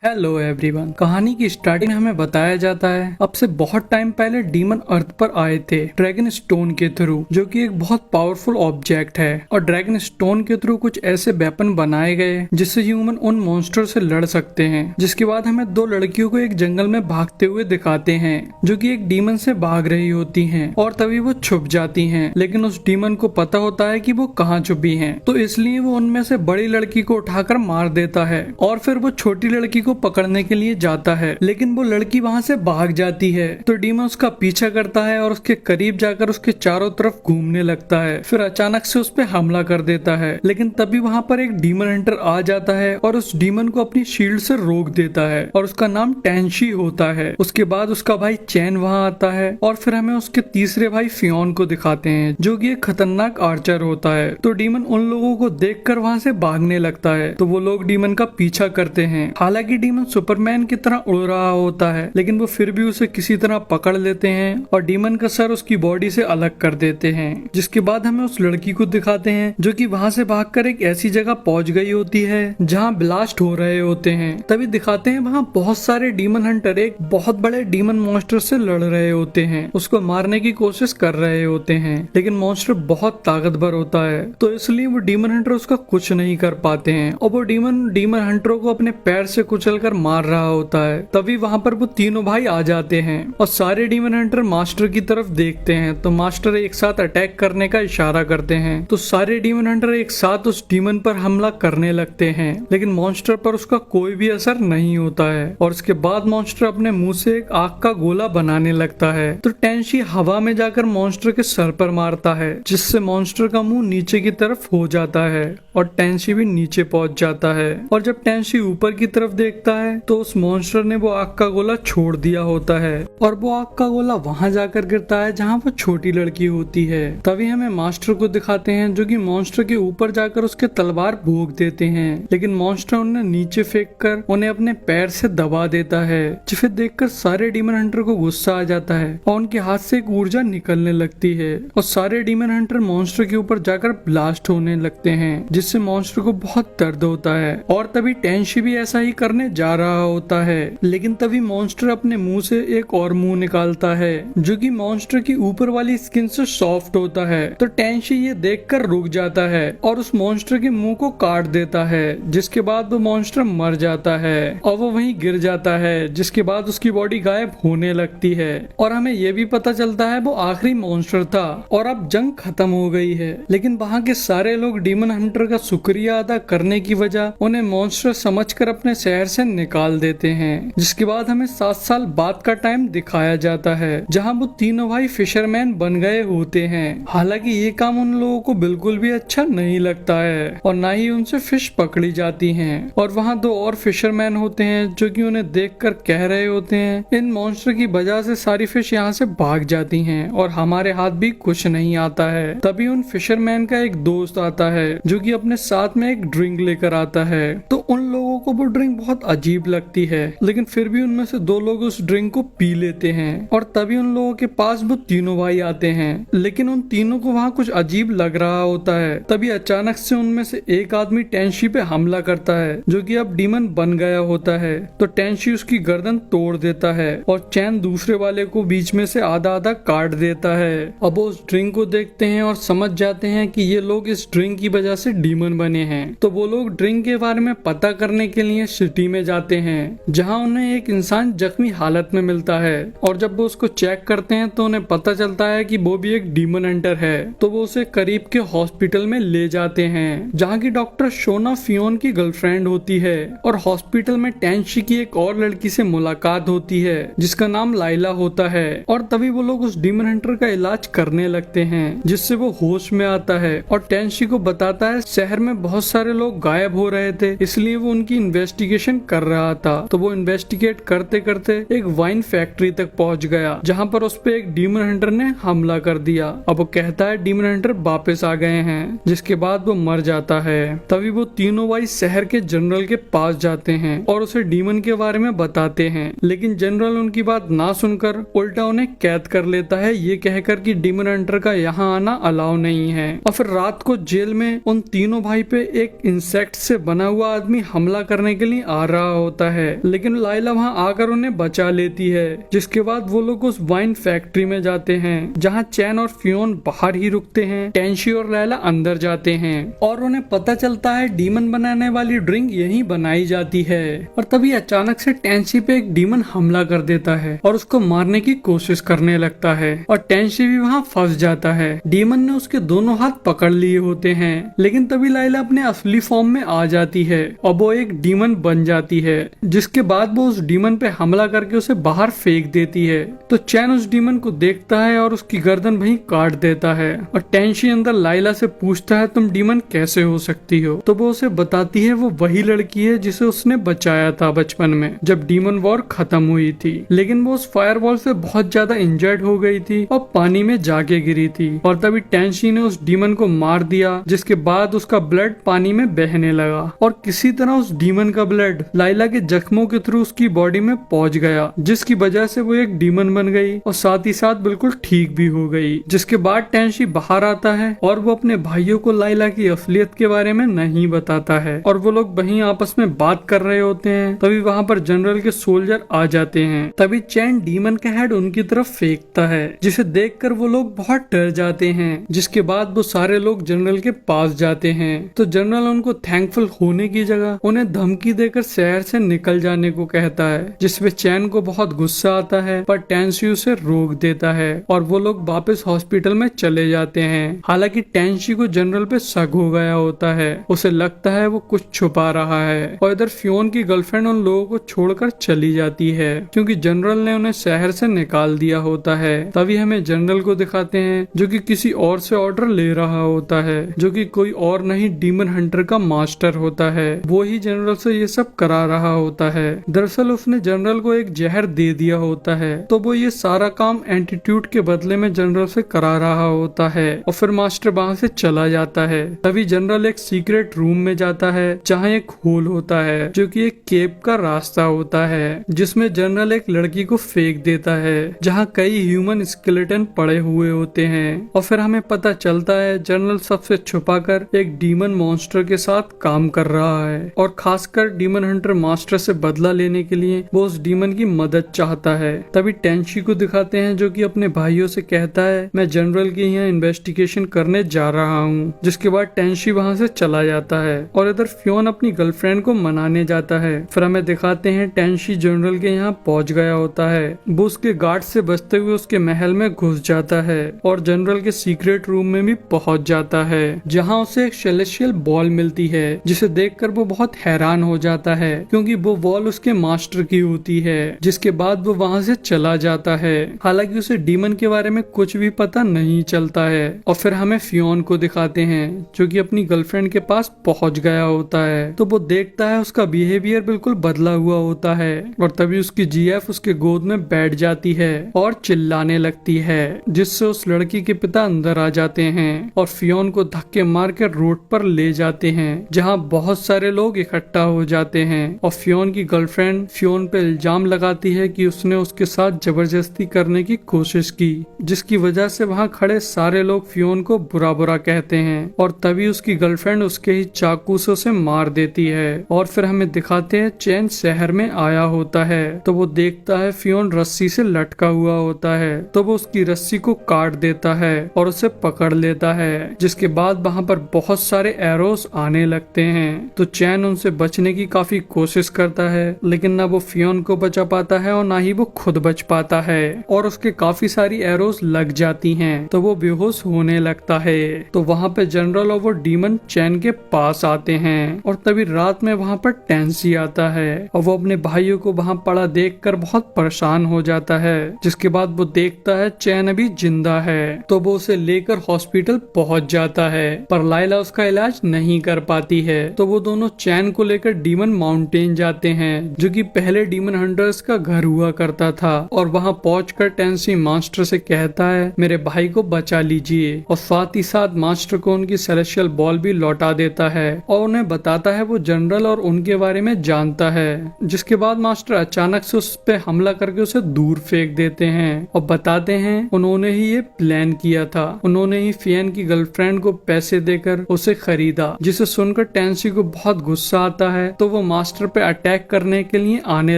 Hello everyone. कहानी की starting में हमें बताया जाता है अब से बहुत टाइम पहले डीमन अर्थ पर आए थे ड्रैगन स्टोन के थ्रू, जो कि एक बहुत पावरफुल ऑब्जेक्ट है। और ड्रैगन स्टोन के थ्रू कुछ ऐसे वेपन बनाए गए जिससे ह्यूमन उन मॉन्स्टर से लड़ सकते हैं। जिसके बाद हमें दो लड़कियों को एक जंगल में भागते हुए दिखाते हैं जो कि एक डीमन से भाग रही होती हैं और तभी वो छुप जाती हैं। लेकिन उस डीमन को पता होता है कि वो कहाँ छुपी हैं, तो इसलिए वो उनमें से बड़ी लड़की को उठाकर मार देता है और फिर वो छोटी लड़की को पकड़ने के लिए जाता है। लेकिन वो लड़की वहां से भाग जाती है तो डीमन उसका पीछा करता है और उसके करीब जाकर उसके चारों तरफ घूमने लगता है। फिर अचानक से उस पर हमला कर देता है। लेकिन तभी वहां पर एक डीमन हंटर आ जाता है और उस डीमन को अपनी शील्ड से रोक देता है और उसका नाम टेंशी होता है। उसके बाद उसका भाई चैन वहां आता है और फिर हमें उसके तीसरे भाई फियोन को दिखाते हैं जो कि एक खतरनाक आर्चर होता है। तो डीमन उन लोगों को देखकर वहां से भागने लगता है तो वो लोग डीमन का पीछा करते हैं। हालांकि डीमन सुपरमैन की तरह उड़ रहा होता है लेकिन वो फिर भी उसे किसी तरह पकड़ लेते हैं और डीमन का सर उसकी बॉडी से अलग कर देते हैं। जिसके बाद हमें उस लड़की को दिखाते हैं जो कि वहां से भागकर एक ऐसी जगह पहुंच गई होती है जहां ब्लास्ट हो रहे होते हैं। तभी दिखाते हैं वहां बहुत सारे डीमन हंटर एक बहुत बड़े डीमन मॉन्स्टर से लड़ रहे होते हैं, उसको मारने की कोशिश कर रहे होते हैं। लेकिन मॉन्स्टर बहुत ताकतवर होता है तो इसलिए वो डीमन हंटर उसका कुछ नहीं कर पाते हैं और वो डीमन हंटरों को अपने पैर से कुचल कर मार रहा होता है। तभी वहां पर वो तीनों भाई आ जाते हैं और सारे डीमन हंटर मास्टर की तरफ देखते हैं तो मास्टर एक साथ अटैक करने का इशारा करते हैं। तो सारे डीमन हंटर एक साथ उस डीमन पर हमला करने लगते हैं लेकिन मॉन्स्टर पर उसका कोई भी असर नहीं होता है। और उसके बाद मॉन्स्टर अपने मुंह से एक आग का गोला बनाने लगता है तो टेंशी हवा में जाकर मॉन्स्टर के सर पर मारता है जिससे मॉन्स्टर का मुंह नीचे की तरफ हो जाता है और टेंशी भी नीचे पहुंच जाता है। और जब टेंशी ऊपर की तरफ देखता है तो उस मॉन्स्टर ने वो आग का गोला छोड़ दिया होता है और वो आग का गोला वहां जाकर गिरता है जहां वो छोटी लड़की होती है। तभी हमें मास्टर को दिखाते हैं जो कि मॉन्स्टर के ऊपर जाकर उसके तलवार भोग देते हैं लेकिन मॉन्स्टर उन्हें नीचे फेंक कर उन्हें अपने पैर से दबा देता है। जिसे देखकर सारे डीमन हंटर को गुस्सा आ जाता है और उनके हाथ से एक ऊर्जा निकलने लगती है और सारे डीमन हंटर मॉन्स्टर के ऊपर जाकर ब्लास्ट होने लगते हैं जिससे मॉन्स्टर को बहुत दर्द होता है। और तभी टेंशी भी ऐसा ही करने जा रहा होता है लेकिन तभी मॉन्स्टर अपने मुंह से एक और मुंह निकालता है जो कि मॉन्स्टर की ऊपर वाली स्किन से सॉफ्ट होता है। तो टेंशी ये देखकर रुक जाता है और उस मॉन्स्टर के मुंह को काट देता है जिसके बाद वो मॉन्स्टर मर जाता है और वो वहीं गिर जाता है जिसके बाद उसकी बॉडी गायब होने लगती है। और हमें ये भी पता चलता है वो आखिरी मॉन्स्टर था और अब जंग खत्म हो गई है। लेकिन वहाँ के सारे लोग डीमन हंटर का शुक्रिया अदा करने की वजह उन्हें मॉन्स्टर समझकर अपने शहर से निकाल देते हैं। जिसके बाद हमें 7 साल बाद का टाइम दिखाया जाता है जहां वो तीनों भाई फिशरमैन बन गए होते हैं। हालांकि ये काम उन लोगों को बिल्कुल भी अच्छा नहीं लगता है और ना ही उनसे फिश पकड़ी जाती हैं। और वहां दो और फिशरमैन होते हैं जो कि उन्हें देखकर कह रहे होते हैं इन मॉन्स्टर की वजह से सारी फिश यहाँ से भाग जाती हैं और हमारे हाथ भी कुछ नहीं आता है। तभी उन फिशरमैन का एक दोस्त आता है जो कि अपने साथ में एक ड्रिंक लेकर आता है। तो उन लोगों को वो ड्रिंक बहुत अजीब लगती है लेकिन फिर भी उनमें से 2 लोग उस ड्रिंक को पी लेते हैं। और तभी उन लोगों के पास वो तीनों भाई आते हैं लेकिन उन तीनों को वहाँ कुछ अजीब लग रहा होता है। तभी अचानक से उनमें से एक आदमी टेंशी पे हमला करता है जो कि अब डीमन बन गया होता है। तो टेंशी उसकी गर्दन तोड़ देता है और चैन दूसरे वाले को बीच में से आधा आधा काट देता है। अब वो उस ड्रिंक को देखते हैं और समझ जाते हैं कि ये लोग इस ड्रिंक की वजह से डीमन बने हैं। तो वो लोग ड्रिंक के बारे में पता करने के लिए सिटी में जाते हैं जहां उन्हें एक इंसान जख्मी हालत में मिलता है। और जब वो उसको चेक करते हैं तो उन्हें पता चलता है कि वो भी एक डीमन हंटर है। तो वो उसे करीब के हॉस्पिटल में ले जाते हैं जहां की डॉक्टर शोना फियोन की गर्लफ्रेंड होती है। और हॉस्पिटल में टेंशी की एक और लड़की से मुलाकात होती है जिसका नाम लाइला होता है। और तभी वो लोग उस डीमन हंटर का इलाज करने लगते हैं जिससे वो होश में आता है और टेंशी को बताता है शहर में बहुत सारे लोग गायब हो रहे थे इसलिए वो उनकी इन्वेस्टिगेशन कर रहा था। तो वो इन्वेस्टिगेट करते करते एक वाइन फैक्ट्री तक पहुंच गया जहां पर उस पे एक डीमन हंटर ने हमला कर दिया। अब वो कहता है डीमन हंटर वापस आ गए हैं जिसके बाद वो मर जाता है। तभी वो तीनों भाई शहर के जनरल के पास जाते हैं और उसे डीमन के बारे में बताते हैं लेकिन जनरल उनकी बात ना सुनकर उल्टा उन्हें कैद कर लेता है ये कहकर कि डीमन हंटर का यहाँ आना अलाउ नहीं है। और फिर रात को जेल में उन तीनों भाई पे एक इंसेक्ट से बना हुआ आदमी हमला करने के लिए आ मर रहा होता है, लेकिन लाइला वहाँ आकर उन्हें बचा लेती है। जिसके बाद वो लोग उस वाइन फैक्ट्री में जाते हैं जहाँ चैन और फियोन बाहर ही रुकते हैं। टेंशी और लाइला अंदर जाते हैं और उन्हें पता चलता है डीमन बनाने वाली ड्रिंक यहीं बनाई जाती है। और तभी अचानक से टेंशी पे एक डीमन हमला कर देता है और उसको मारने की कोशिश करने लगता है और टेंशी भी वहाँ फंस जाता है। डीमन ने उसके दोनों हाथ पकड़ लिए होते हैं, लेकिन तभी लाइला अपने असली फॉर्म में आ जाती है और वो एक डीमन बन जाती है। जिसके बाद वो उस डीमन पे हमला करके उसे बाहर फेंक देती है। तो चैन उस डीमन को देखता है और उसकी गर्दन वहीं काट देता है और टेंशी अंदर लाइला से पूछता है तुम डीमन कैसे हो सकती हो। तो वो उसे बताती है वो वही लड़की है जिसे उसने बचाया था बचपन में जब डीमन वॉर खत्म हुई थी, लेकिन वो उस फायरवॉल से बहुत ज्यादा इंजर्ड हो गई थी और पानी में जाके गिरी थी। और तभी टेंशी ने उस डीमन को मार दिया, जिसके बाद उसका ब्लड पानी में बहने लगा और किसी तरह उस डीमन का ब्लड लाइला के जख्मों के थ्रू उसकी बॉडी में पहुंच गया, जिसकी वजह से वो एक डीमन बन गई और साथ ही साथ बिल्कुल ठीक भी हो गई। जिसके बाद टेंशी बाहर आता है और वो अपने भाइयों को लाइला की असलियत के बारे में नहीं बताता है और वो लोग वहीं आपस में बात कर रहे होते हैं। तभी वहाँ पर जनरल के सोल्जर आ जाते हैं। तभी चैन डीमन का हेड उनकी तरफ फेंकता है, जिसे देखकर वो लोग बहुत डर जाते हैं। जिसके बाद वो सारे लोग जनरल के पास जाते हैं। तो जनरल उनको थैंकफुल होने की जगह उन्हें धमकी देकर शहर से निकल जाने को कहता है, जिसपे चैन को बहुत गुस्सा आता है, पर टेंशी उसे रोक देता है और वो लोग वापस हॉस्पिटल में चले जाते हैं। हालांकि टेंशी को जनरल पे शक हो गया होता है, उसे लगता है वो कुछ छुपा रहा है। और इधर फियोन की गर्लफ्रेंड उन लोगों को छोड़कर चली जाती है क्योंकि जनरल ने उन्हें शहर से निकाल दिया होता है। तभी हमें जनरल को दिखाते हैं जो कि किसी और से ऑर्डर ले रहा होता है, जो कि कोई और नहीं डीमन हंटर का मास्टर होता है। वो ही जनरल से ये सब करा रहा होता है। दरअसल उसने जनरल को एक जहर दे दिया होता है, तो वो ये सारा काम एंटीट्यूड के बदले में जनरल से करा रहा होता है और फिर मास्टर वहाँ से चला जाता है। तभी जनरल एक सीक्रेट रूम में जाता है जहाँ एक होल होता है जो कि एक केव का रास्ता होता है, जिसमें जनरल एक लड़की को फेंक देता है जहाँ कई ह्यूमन स्केलेटन पड़े हुए होते हैं। और फिर हमें पता चलता है जनरल सबसे छुपाकर एक डीमन मॉन्स्टर के साथ काम कर रहा है और खासकर डीमन हंटर मास्टर से बदला लेने के लिए वो उस डीमन की मदद चाहता है। तभी टेंशी को दिखाते हैं जो कि अपने भाइयों से कहता है मैं जनरल के यहाँ इन्वेस्टिगेशन करने जा रहा हूँ। जिसके बाद टेंशी वहाँ से चला जाता है और इधर फियोन अपनी गर्लफ्रेंड को मनाने जाता है। फिर हमें दिखाते हैं टेंशी जनरल के यहाँ पहुँच गया होता है। वो उसके गार्ड से बचते हुए उसके महल में घुस जाता है और जनरल के सीक्रेट रूम में भी पहुँच जाता है, जहाँ उसे एक सेलेस्टियल बॉल मिलती है, जिसे देखकर वो बहुत हैरान हो जाता है क्योंकि वो बॉल उसके मास्टर की होती है। जिसके बाद वो वहाँ से चला जाता है। हालांकि उसे डीमन के बारे में कुछ भी पता नहीं चलता है। और फिर हमें फियोन को दिखाते हैं जो कि अपनी गर्लफ्रेंड के पास पहुंच गया होता है। तो वो देखता है उसका बिहेवियर बिल्कुल बदला हुआ होता है और तभी उसकी जीएफ उसके गोद में बैठ जाती है और चिल्लाने लगती है, जिससे उस लड़की के पिता अंदर आ जाते हैं और फियोन को धक्के मार के रोड पर ले जाते हैं जहाँ बहुत सारे लोग इकट्ठा हो जाते हैं। और फियोन की गर्लफ्रेंड फियोन पे इल्जाम लगाती है कि उसने उसके साथ जबरदस्ती करने की कोशिश की, जिसकी वजह से वहाँ खड़े सारे लोग फियोन को बुरा बुरा कहते हैं और तभी उसकी गर्लफ्रेंड उसके ही चाकू से उसे मार देती है। और फिर हमें दिखाते हैं चैन शहर में आया होता है। तो वो देखता है फियोन रस्सी से लटका हुआ होता है, तो वो उसकी रस्सी को काट देता है और उसे पकड़ लेता है। जिसके बाद वहाँ पर बहुत सारे एरोस आने लगते हैं। तो चैन उनसे बचने की काफी कोशिश करता है, लेकिन ना वो फियोन को बचा पाता है और ना ही वो खुद बच पाता है और उसके काफी सारी एरोस लग जाती हैं, तो वो बेहोश होने लगता है। तो वहाँ पे जनरल और वो डीमन चैन के पास आते हैं और तभी रात में वहाँ पर टेंसी आता है और वो अपने भाइयों को वहाँ पड़ा देखकर बहुत परेशान हो जाता है। जिसके बाद वो देखता है चैन अभी जिंदा है, तो वो उसे लेकर हॉस्पिटल पहुँच जाता है, पर लाइला उसका इलाज नहीं कर पाती है। तो वो दोनों चैन को लेकर डीमन माउंटेन जाते हैं जो कि पहले डीमन हंटर्स का घर हुआ करता था और वहाँ पहुंचकर टेंसी मास्टर से कहता है मेरे भाई को बचा लीजिए और साथ ही साथ मास्टर को उनकी सेलेस्टियल बॉल भी लौटा देता है और उन्हें बताता है वो जनरल और उनके बारे में जानता है। जिसके बाद मास्टर अचानक से उस पे हमला करके उसे दूर फेंक देते हैं और बताते हैं उन्होंने ही ये प्लान किया था, उन्होंने ही फियोन की गर्लफ्रेंड को पैसे देकर उसे खरीदा। जिसे सुनकर टेंसी को बहुत गुस्सा आता है, तो वो मास्टर पे अटैक करने के लिए आने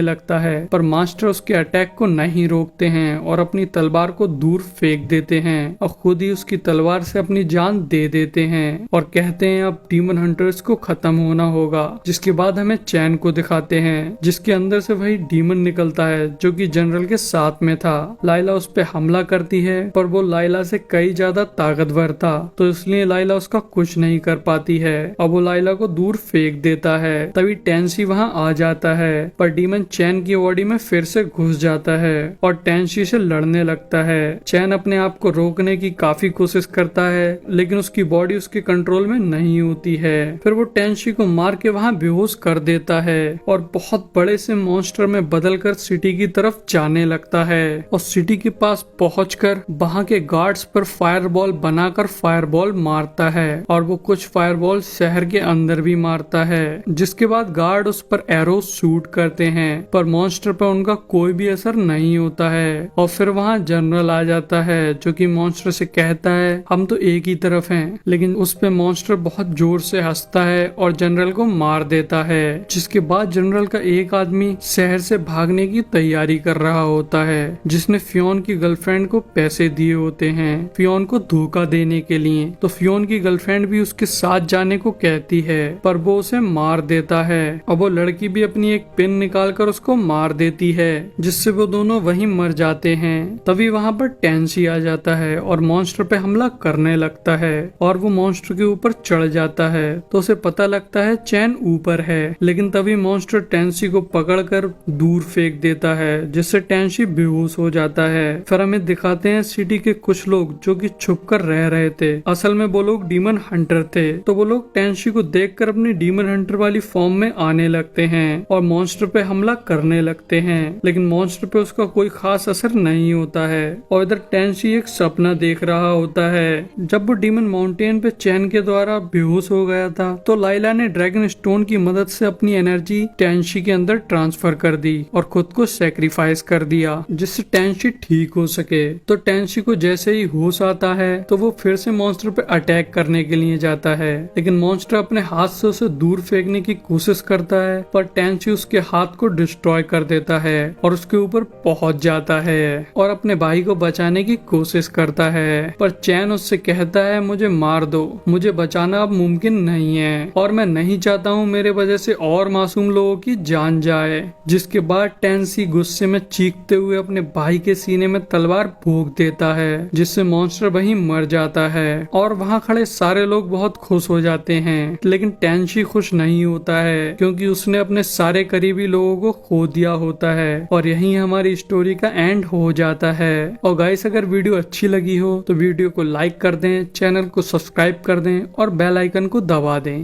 लगता है, पर मास्टर उसके अटैक को नहीं रोकते हैं और अपनी तलवार को दूर फेंक देते हैं और खुद ही उसकी तलवार से अपनी जान दे देते हैं और कहते हैं अब डीमन हंटर्स को खत्म होना होगा। जिसके बाद हमें चैन को दिखाते हैं, जिसके अंदर से वही डीमन निकलता है जो कि जनरल के साथ में था। लाइला उस पे हमला करती है, पर वो लाइला से कई ज्यादा ताकतवर था, तो इसलिए लाइला उसका कुछ नहीं कर पाती है और वो लाइला को दूर फेंक देता है। तभी टेंसी वहाँ आ जाता है, पर डीमन चैन की बॉडी में फिर से घुस जाता है और टेंसी से लड़ने लगता है। चैन अपने आप को रोकने की काफी कोशिश करता है, लेकिन उसकी बॉडी उसके कंट्रोल में नहीं होती है। फिर वो टेंसी को मार के वहाँ बेहोश कर देता है और बहुत बड़े से मॉन्स्टर में बदलकर सिटी की तरफ जाने लगता है और सिटी के पास पहुंचकर वहाँ के गार्ड्स पर फायरबॉल बनाकर फायरबॉल मारता है और वो कुछ फायरबॉल शहर के अंदर भी मारता है। जिसके बाद गार्ड उस पर एरो शूट करते हैं, पर मॉन्स्टर पर उनका कोई भी असर नहीं होता है। और फिर वहाँ जनरल आ जाता है जो कि मॉन्स्टर से कहता है हम तो एक ही तरफ हैं, लेकिन उस पे मॉन्स्टर बहुत जोर से हंसता है और जनरल को मार देता है। जिसके बाद जनरल का एक आदमी शहर से भागने की तैयारी कर रहा होता है, जिसने फियोन की गर्लफ्रेंड को पैसे दिए होते हैं फियोन को धोखा देने के लिए। तो फियोन की गर्लफ्रेंड भी उसके साथ जाने को कहती है, पर वो उसे मार देता है और वो लड़की भी अपनी एक पिन निकालकर उसको मार देती है, जिससे वो दोनों वहीं मर जाते हैं। तभी वहाँ पर टेंसी आ जाता है और मॉन्स्टर पे हमला करने लगता है और वो मॉन्स्टर के ऊपर चढ़ जाता है, तो उसे पता लगता है चैन ऊपर है। लेकिन तभी मॉन्स्टर टेंसी को पकड़कर दूर फेंक देता है, जिससे टेंसी बेहोश हो जाता है। फिर हमें दिखाते हैं सिटी के कुछ लोग जो कि छुपकर रह रहे थे। असल में वो लोग डीमन हंटर थे, तो वो लोग टेंसी को देखकर अपनी डीमन हंटर वाली फॉर्म में आने लगते हैं और मॉन्स्टर पे हमला करने लगते हैं। लेकिन मॉन्स्टर पे उसका कोई खास असर नहीं होता है और इधर टेंसी एक सपना देख रहा होता है। जब वो डीमन माउंटेन पे चैन के द्वारा बेहोश हो गया था, तो लाइला ने ड्रैगन स्टोन की मदद से अपनी एनर्जी टेंसी के अंदर ट्रांसफर कर दी और खुद को सेक्रीफाइस कर दिया, जिससे टेंसी ठीक हो सके। तो टेंसी को जैसे ही होश आता है, तो वो फिर से मॉन्स्टर पे अटैक करने के लिए जाता है, लेकिन मॉन्स्टर अपने हाथ से उसे दूर फेंकने की कोशिश करता है, पर टेंसी उसके हाथ को डिस्ट्रॉय कर देता है और उसके ऊपर पहुंच जाता है और अपने भाई को बचाने की कोशिश करता है। पर चैन उससे कहता है मुझे मार दो, मुझे बचाना अब मुमकिन नहीं है और मैं नहीं चाहता हूँ मेरे वजह से और मासूम लोगों की जान जाए। जिसके बाद टेंसी गुस्से में चीखते हुए अपने भाई के सीने में तलवार भोंक देता है, जिससे मॉन्स्टर वहीं मर जाता है और वहाँ खड़े सारे लोग बहुत खुश हो जाते हैं। लेकिन टेंसी खुश नहीं होता है, क्योंकि उसने अपने सारे करीबी लोगों को खो दिया होता है और यहीं हमारी स्टोरी का एंड हो जाता है। और गाइस, अगर वीडियो अच्छी लगी हो तो वीडियो को लाइक कर दें, चैनल को सब्सक्राइब कर दें और बेल आइकन को दबा दें।